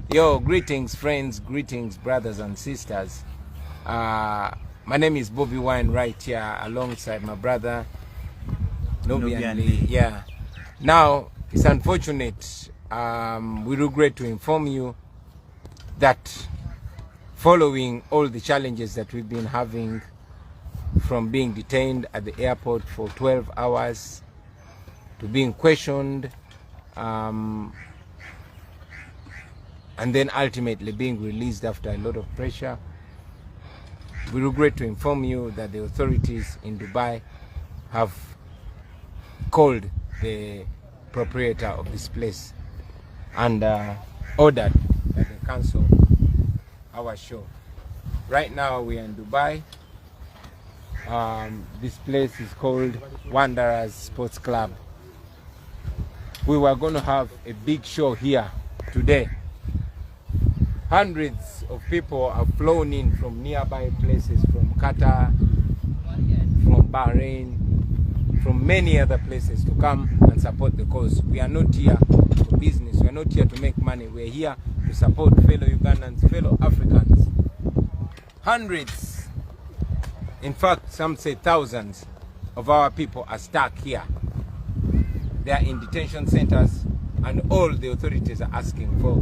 Yo, greetings friends, greetings brothers and sisters. My name is Bobby Wine right here alongside my brother Nubian. Yeah. Now, it's unfortunate. We regret to inform you that following all the challenges that we've been having from being detained at the airport for 12 hours to being questioned, and then ultimately being released after a lot of pressure, we regret to inform you that the authorities in Dubai have called the proprietor of this place and ordered that they cancel our show. Right now we are in Dubai. This place is called Wanderers Sports Club. We were going to have a big show here today. Hundreds of people have flown in from nearby places, from Qatar, from Bahrain, from many other places to come and support the cause. We are not here for business. We are not here to make money. We are here to support fellow Ugandans, fellow Africans. Hundreds, in fact, some say thousands of our people are stuck here. They are in detention centers, and all the authorities are asking for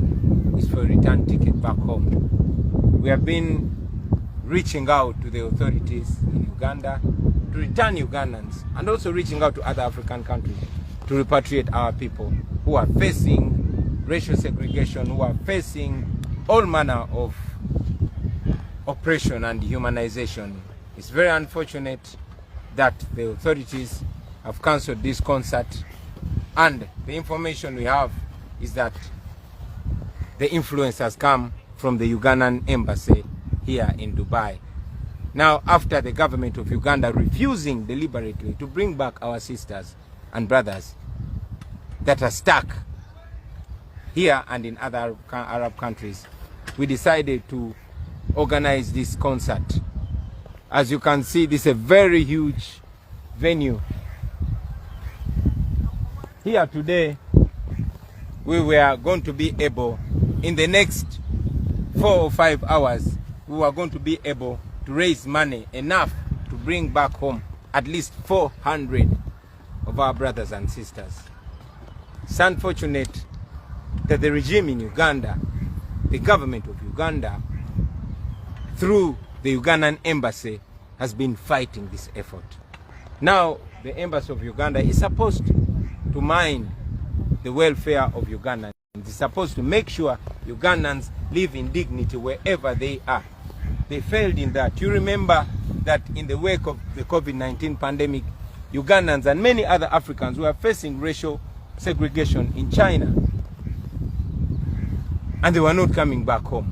is for a return ticket back home. We have been reaching out to the authorities in Uganda to return Ugandans, and also reaching out to other African countries to repatriate our people who are facing racial segregation, who are facing all manner of oppression and dehumanization. It's very unfortunate that the authorities have cancelled this concert, and the information we have is that the influence has come from the Ugandan embassy here in Dubai. Now, after the government of Uganda refusing deliberately to bring back our sisters and brothers that are stuck here and in other Arab countries, we decided to organize this concert. As you can see, this is a very huge venue. Here today, we were going to be able, in the next 4 or 5 hours, we were going to be able to raise money enough to bring back home at least 400 of our brothers and sisters. It's unfortunate that the regime in Uganda, the government of Uganda, through the Ugandan embassy, has been fighting this effort. Now, the embassy of Uganda is supposed to mind the welfare of Ugandans. It's supposed to make sure Ugandans live in dignity wherever they are. They failed in that. You remember that in the wake of the COVID-19 pandemic, Ugandans and many other Africans were facing racial segregation in China, and they were not coming back home.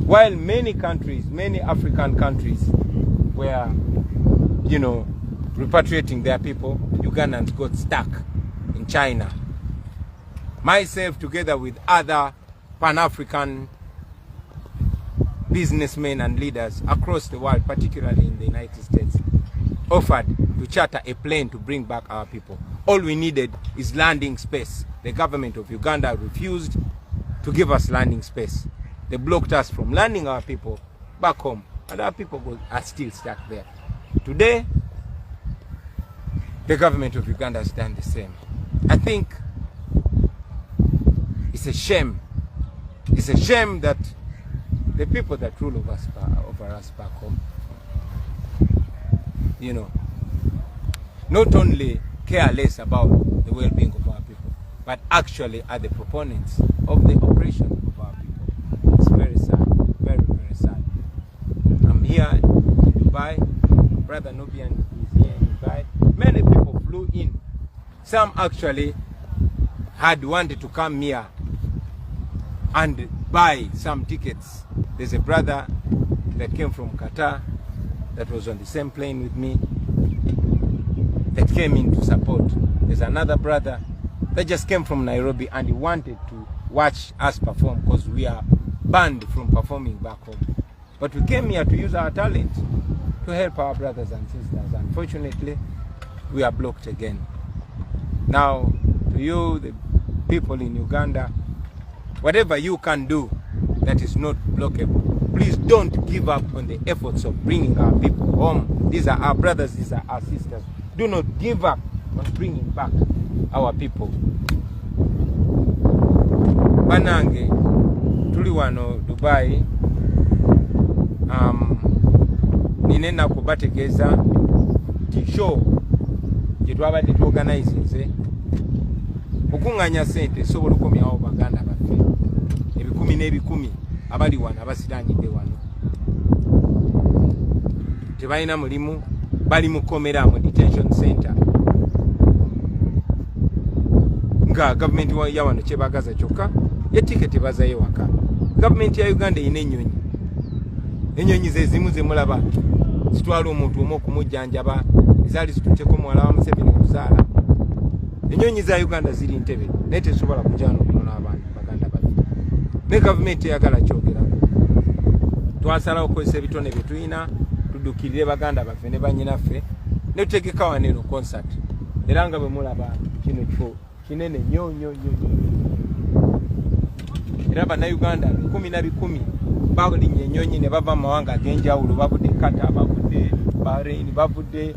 While many countries, many African countries were, repatriating their people, Ugandans got stuck in China. Myself, together with other Pan-African businessmen and leaders across the world, particularly in the United States, offered to charter a plane to bring back our people. All we needed is landing space. The government of Uganda refused to give us landing space. They blocked us from landing our people back home, and our people are still stuck there. Today, the government of Uganda has done the same. I think it's a shame. It's a shame that the people that rule over us back home, not only care less about the well-being of our people, but actually are the proponents of the oppression of our people. It's very sad, very, very sad. I'm here in Dubai. Brother Nubian is here in Dubai. Many people flew in. Some actually had wanted to come here and buy some tickets. There's a brother that came from Qatar that was on the same plane with me that came in to support. There's another brother that just came from Nairobi and he wanted to watch us perform because we are banned from performing back home. But we came here to use our talent to help our brothers and sisters. Unfortunately, we are blocked again. Now, to you, the people in Uganda, whatever you can do that is not blockable. Please don't give up on the efforts of bringing our people home. These are our brothers, these are our sisters. Do not give up on bringing back our people. Banange, tuli wano Dubai, ninena kubategeza show jetwabadde tuorganize okunganya sente sobola okomyawo baganda baffe ebikumi n'ebikumi abali wano abasiranidde wano tebalina mulimu bali mukomera mu detention center nga government ya wano kyebagaza kyokka etiketi bazayo waka. Government ya Uganda ine enyonyi ze zimu ze mulaba zitwala omuntu omu okumujjanjaba ezali zitutteko muwala wa Museveni kuzaala. Enyonyi za Uganda ziri Ntebe naye tesobola kujana okunona abantu baganda baffe. Ne government eyagala kyogera twasalawo okukozesa ebitone bye tulina tudukirire baganda baffe ne bannyinaffe ne tutegeka wano eno concert era nga bwe mulaba kino kifo kinene nnyo era bannayuganda 10 balinnya ennyonyi ne bava mu mawanga ag'enjawulo bavudde Kata, bavudde Bahrain, bavudde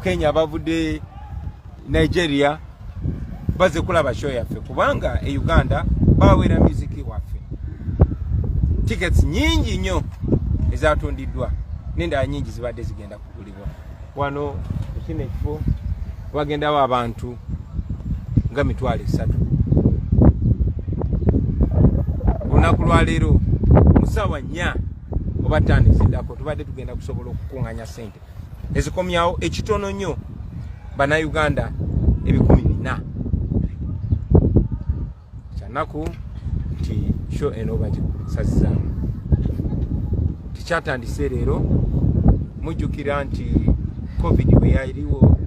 Kenya, bavudde Nigeria baze kulaba show yaffe kubanga e Uganda bawera muziki waffe. Tickets nyingi nnyo ezatundiddwa nenda nyingi zibadde zigenda kugulibwa wano ekine kifo wagendawo abantu nga 3,000. Olunaku lwa leero musawa 4 oba 5 ezidako tubadde tugenda kusobola okukunganya sente ezikomyawo ekitono nnyo bannayuganda 4,000 kyanaku nti show eno bagisazizaamu tikyatandise leero. Mujjukira nti covid bwe yaliwo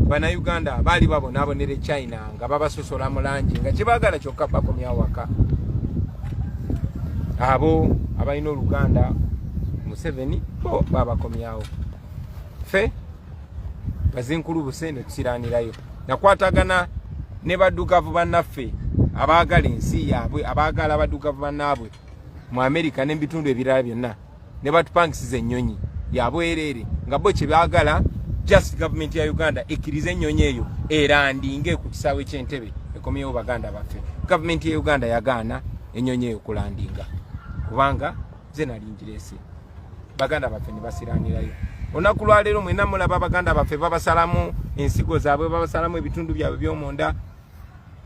bannayuganda baali babonaabonere China nga babasosola mu langi nga kyebaagala kyokka bakomyawo waka. Abo abalina Oluganda Museveni bo babakomyawo. Ffe bazinkulu buse ne tusiranirayo nakwatagana ne baddugavu bannaffe abaagala ensi yaabwe abaagala baddugavu bannaabwe mu America n'ebitundu ebirala byonna ne batupangisiza ennyonyi yabwereere nga bo kye baagala just government ya Uganda ekkirize ennyonyi eyo erandinge ku kisaawe ky'Entebbe ekomyewo baganda baffe. Government ya Uganda yagaana ennyonyi eyo kulandinga kubanga ze nalingireese baganda baffe ne basiranirayo. Olunaku lwa leero mwena mulaba baganda baffe babasalamu ensigo zaabwe, babasalamu ebitundu byabwe by'omunda,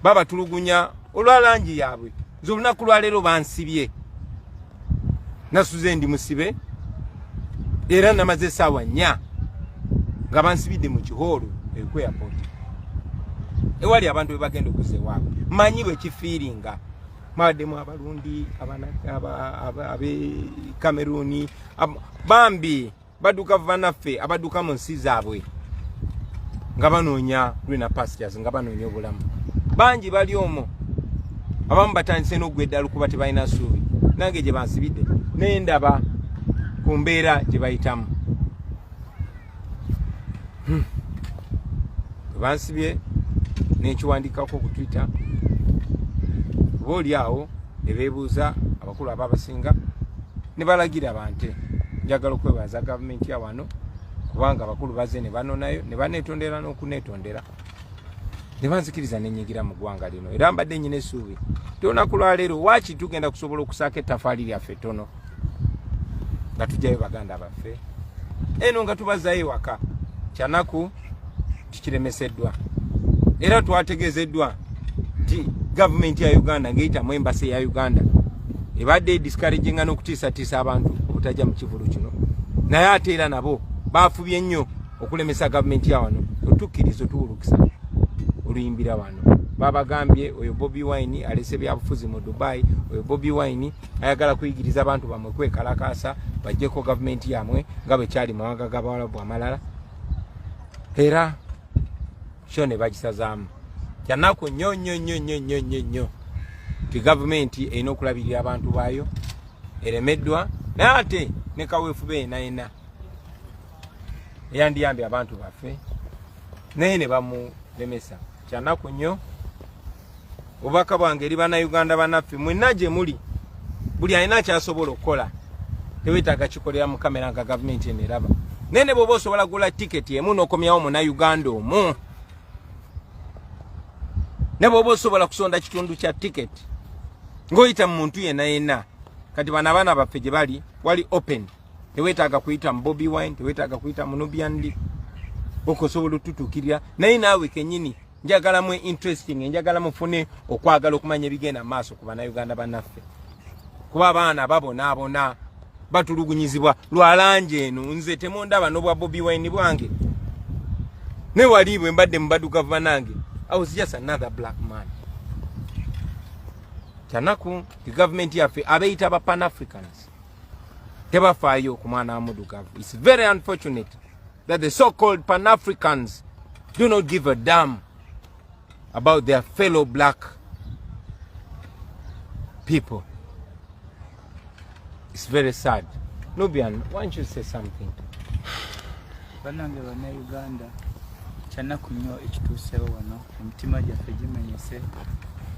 babatulugunya olwa langi yaabwe. Nze olunaku lwa leero bansibye nasuze ndi musibe era namaze essaawa 4 nga bansibidde mu kihoolo ku airport ewali abantu be bagenda okuzza ewaabwe. Manyi bwe kifiiringa maademu abalundi abe Cameroon bambi baduka vanaffe abaduka mu nsi zaabwe nga banoonya green pastures nga banoonya obulamu. Bangi bali omwo abamu batandise n'ogwedda lukuba tebalina ssuubi nange gye bansibidde n'endaba ku mbeera gye bayitamu. Bansibye n'ekiwandikako ku Twitter booli awo ne beebuuza abakulu ababasinga ne balagira bante njagala okwebaza gavumenti ya wano kubanga abakulu baze ne banonayo ne baneetondera n'okuneetondera ne banzikiriza n'enyigira mu ggwanga lino era mbadde nnyina essuubi olunaku lwa leero waaki tugenda kusobola okusaaka ettafaali lyaffe ttono nga tujjayo baganda baffe eno nga tubazaayo ewaka. Kyanaku tukiremeseddwa era twategeezeddwa nti gavumenti ya Uganda ng'eyitamu embasi ya Uganda ebadde discouraginga n'okutiisatiisa abantu obutajja mu kivulu kino naye ate era nabo baafubye nnyo okulemesa gavumenti ya wano otukkiriza otuwulukisa oluyimbira wano. Babagambye oyo Bobi Wine alese byabufuzi mu Dubai, oyo Bobi Wine ayagala kuyigiriza abantu bamwe kwekalakaasa bajjeko gavumenti yamwe nga bwe kyali mawanga g'Abawarabu amalala era kyo ne bagisazaamu. Kyanaku nnyo ti gavumenti erina okulabirira abantu baayo eremeddwa naye ate ne kaweefube yenayena eyandiyambye abantu baffe naye ne bamulemesa. Kyanaku nnyo obaka bwange eri bannayuganda bannaffe mwenna gye muli buli alina kyasobola okukola teweetaaga kikolera mu kamera nga gavumenti eneraba naye ne bw'oba osobola kugula tiketi emu n'okomyawo munnayuganda omu ne bw'oba osobola kusonda kitundu kya tiketi ng'oyita mu muntu yenna kati bano abaana baffe gye bali wali open teweetaaga kuyita mu bobi wine teweetaaga kuyita mu nubian okusobola otutuukirira naye naawe kennyini njagala mwe interesting njagala mufune okwagala okumanya ebigenda mu maaso ku bannayuganda bannaffe kuba abaana babonaabona batulugunyizibwa lwa langi eno nze temundaba n'obwa bobi wine bwange ne wali bwe mbadde mu baddugavu bannange I was just another black man kyanaku the government yaffe abeeyita aba pan-africans tebafaayo ku mwana wa muddugavu. It's very unfortunate that the so-called pan-africans do not give a damn about their fellow black people. It's very sad. Nubian, why don't you say something? Banange bana Uganda kyanaku nnyo ekituusewo wano emitima gyaffe gimenyese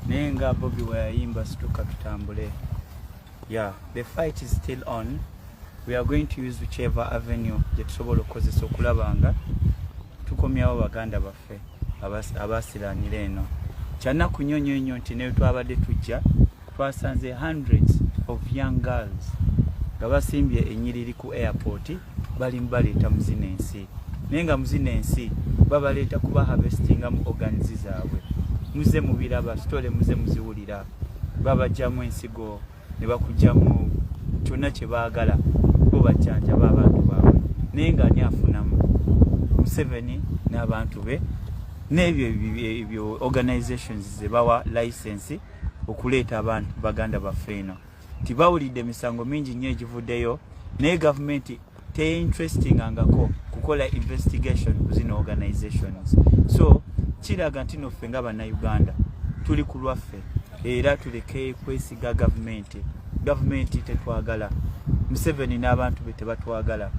naye nga Bobi weyayimba situka tutambule. Yeah, the fight is still on. We are going to use whichever avenue gye tusobola okukozesa okulaba nga tukomyawo baganda baffe abasiraanira eno. Kyanaku nnyo nti ne twabadde tujja twasanze hundreds of young girls nga basimbye ennyiriri ku airport bali mbaleeta mu zino ensi naye nga mu zino ensi babaleeta kuba harvestinga mu organizi zaabwe muze mubiraba sitole muze muziwulira babajjamu ensigo ne bakujjamu kyonna kye baagala bo bajjanjaba abantu baabwe naye nga ani afunamu Museveni n'abantu be n'ebyo organizations ze bawa license okuleeta abantu baganda baffe eno tibawulidde emisango mingi nnyo egivuddeyo naye gavumenti teyinterestingangako kukola investigation ku zino organizations. So kiraga nti noffe nga bannayuganda tuli ku lwaffe era tuleke kwesiga gavumenti tetwagala Museveni n'abantu be tebatwagala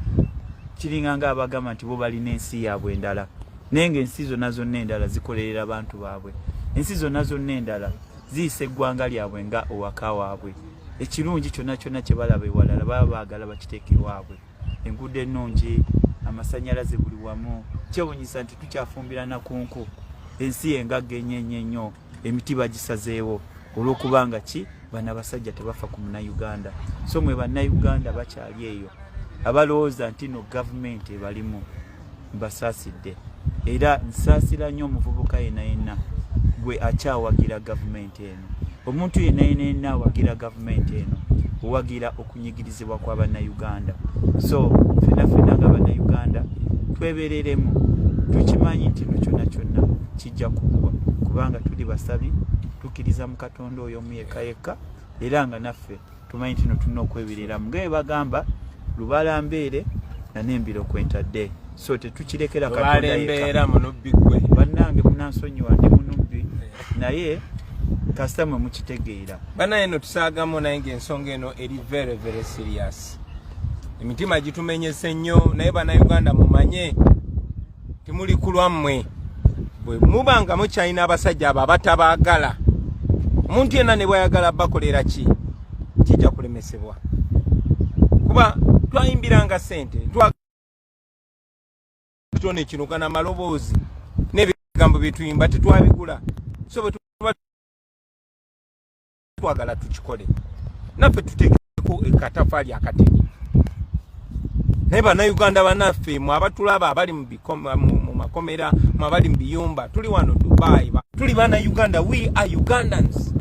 kiringa nga abagamba nti bo balina ensi yaabwe endala naye ng'ensi zonna zonna endala zikolerera abantu baabwe ensi zonna zonna endala ziyisa eggwanga lyabwe nga owaka waabwe ekirungi kyonna kye balaba ewalala baba baagala bakiteeke waabwe enguudo ennungi amasannyalaze buli wamu kyewunyisa nti tukyafumbira nakunku ensi engagga ennyo emiti bagisazeewo olw'okubanga ki bana basajja tebafa ku munnayuganda. So mwe bannayuganda bakyali eyo abalowooza nti no gavumenti ebalimu mbasaasidde era nsaasira nnyo omuvubuka yenna gwe akyawagira gavumenti eno. Omuntu yenna awagira gavumenti eno owagira okunyigirizibwa kwa bannayuganda. So fenna nga bannayuganda twebereremu tukimanyi nti kyonna kijja kuggwa kubanga tuli basabi tukkiriza mu Katonda oyo omu yekka era nga naffe tumanyi nti tulina okwebereramu nga bagamba lubala mbeere na n'embiro kwentadde. So tetukirekera Katonda yekka bannange munansonyiwa ndi munubbi naye kasita mwe mukitegeera bana eno tusaagamu naye ng'ensonga eno eri very very serious. Emitima gitumenyese nnyo naye bannayuganda mumanye timuli ku lwammwe bwe muba nga mukyalina abasajja abo abatabaagala omuntu yenna ne bwayagala bakolera ki kijja kulemesebwa kuba twayimbiranga ssente twatone kinugana maloboozi n'ebigambo byetuyimba tetwabigula so bwe twagala tukikole naffe tuteekeko ekatafaali akatini naye bannayuganda bannaffe mwe abatulaba abali mu makomera mwe abali mu biyumba tuli wano Dubai tuli bannayuganda we are Ugandans